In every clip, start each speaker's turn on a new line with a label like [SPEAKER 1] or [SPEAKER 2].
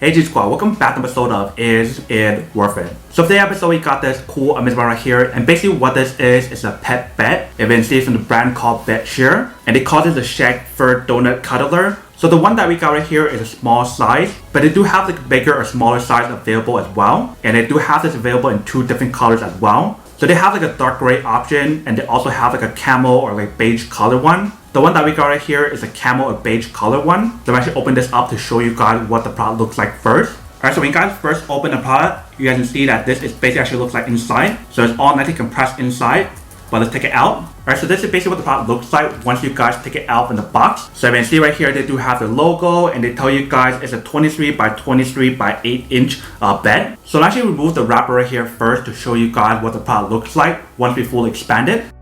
[SPEAKER 1] Hey G Squad, welcome back to an episode of Is It Worth It? So today's episode we got this cool amazing one right here, and basically what this is a pet bed. It's been received from the brand called Bedsure, and they call it the Shag Fur Donut Cuddler. So the one that we got right here is a small size, but they do have like a bigger or smaller size available as well, and they do have this available in 2 different colors as well. So they have like a dark gray option, and they also have like a camel or like beige color one. The one that we got right here is a camel or beige color one. So I'm actually open this up to show you guys what the product looks like first. Alright, so when you guys first open the product, you guys can see that this is basically actually looks like inside. So it's all nicely compressed inside. But let's take it out. Alright, so this is basically what the product looks like once you guys take it out from the box. So you can see right here they do have the logo, and they tell you guys it's a 23 by 23 by 8 inch bed. So I'll actually remove the wrapper right here first to show you guys what the product looks like once we fully expand it.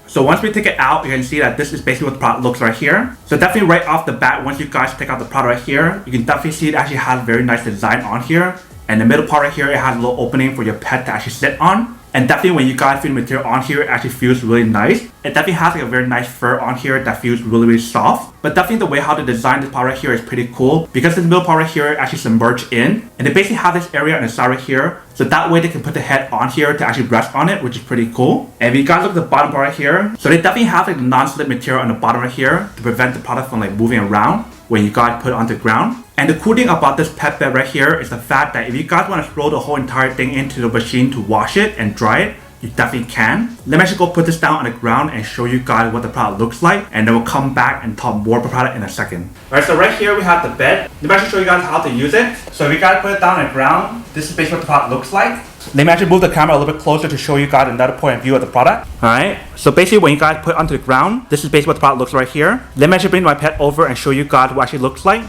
[SPEAKER 1] So once we take it out, you can see that this is basically what the product looks right here. So definitely right off the bat, once you guys take out the product right here, you can definitely see it actually has very nice design on here. And the middle part right here, it has a little opening for your pet to actually sit on. And definitely when you guys feel the material on here, it actually feels really nice. It definitely has like a very nice fur on here that feels really soft. But definitely the way how they design this part right here is pretty cool, because this middle part right here actually submerged in. And they basically have this area on the side right here. So that way they can put the head on here to actually rest on it, which is pretty cool. And if you guys look at the bottom part right here, so they definitely have like the non-slip material on the bottom right here to prevent the product from like moving around when you guys put it onto the ground. And the cool thing about this pet bed right here is the fact that if you guys want to throw the whole entire thing into the machine to wash it and dry it, you definitely can. Let me actually go put this down on the ground and show you guys what the product looks like, and then we'll come back and talk more about the product in a second. Alright, so right here we have the bed. Let me actually show you guys how to use it. So if you guys put it down on the ground, this is basically what the product looks like. Let me actually move the camera a little bit closer to show you guys another point of view of the product. Alright, so basically when you guys put it onto the ground, this is basically what the product looks like right here. Let me actually bring my pet over and show you guys what it actually looks like.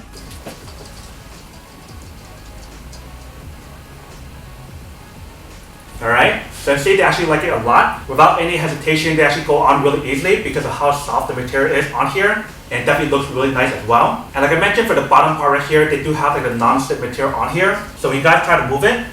[SPEAKER 1] Alright, so see they actually like it a lot. Without any hesitation, they actually go on really easily because of how soft the material is on here. And it definitely looks really nice as well. And like I mentioned, for the bottom part right here, they do have like a non-slip material on here. So when you guys try to move it,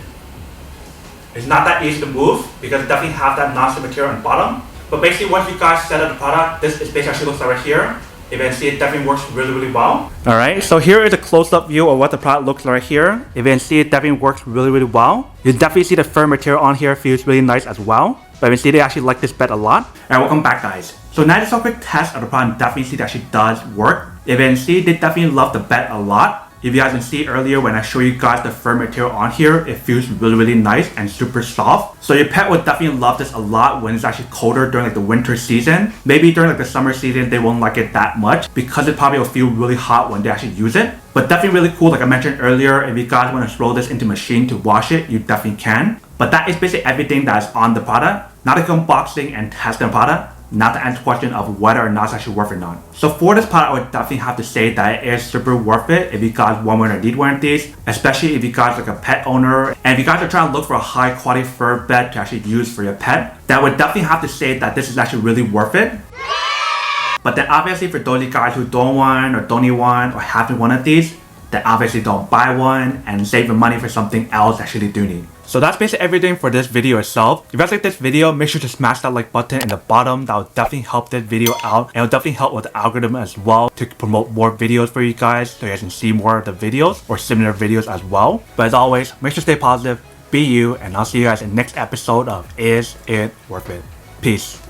[SPEAKER 1] it's not that easy to move because it definitely have that non-slip material on the bottom. But basically once you guys set up the product, this is basically actually looks like right here. You can see it definitely works really well. Alright, so here is a close-up view of what the product looks like right here. You can see it definitely works really well. You definitely see the fur material on here feels really nice as well. But you can see they actually like this bed a lot. Alright, welcome back guys. So now this is a quick test of the product. Definitely see it actually does work. You can see they definitely love the bed a lot. If you guys can see earlier when I show you guys the fur material on here, it feels really nice and super soft. So your pet would definitely love this a lot when it's actually colder during like the winter season. Maybe during like the summer season they won't like it that much because it probably will feel really hot when they actually use it. But definitely really cool, like I mentioned earlier, if you guys want to throw this into machine to wash it, you definitely can. But that is basically everything that is on the product. Not like unboxing and testing the product. Not to answer the question of whether or not it's actually worth it or not. So for this product, I would definitely have to say that it is super worth it if you guys want one or need one of these, especially if you guys are like a pet owner and if you guys are trying to look for a high quality fur bed to actually use for your pet. Then I would definitely have to say that this is actually really worth it. But then obviously for those of you guys who don't want or don't need one or haven't one of these, then obviously don't buy one and save your money for something else that actually do need. So that's basically everything for this video itself. If you guys like this video, make sure to smash that like button in the bottom. That will definitely help this video out, and it will definitely help with the algorithm as well to promote more videos for you guys so you guys can see more of the videos or similar videos as well. But as always, make sure to stay positive, be you, and I'll see you guys in the next episode of Is It Worth It? Peace.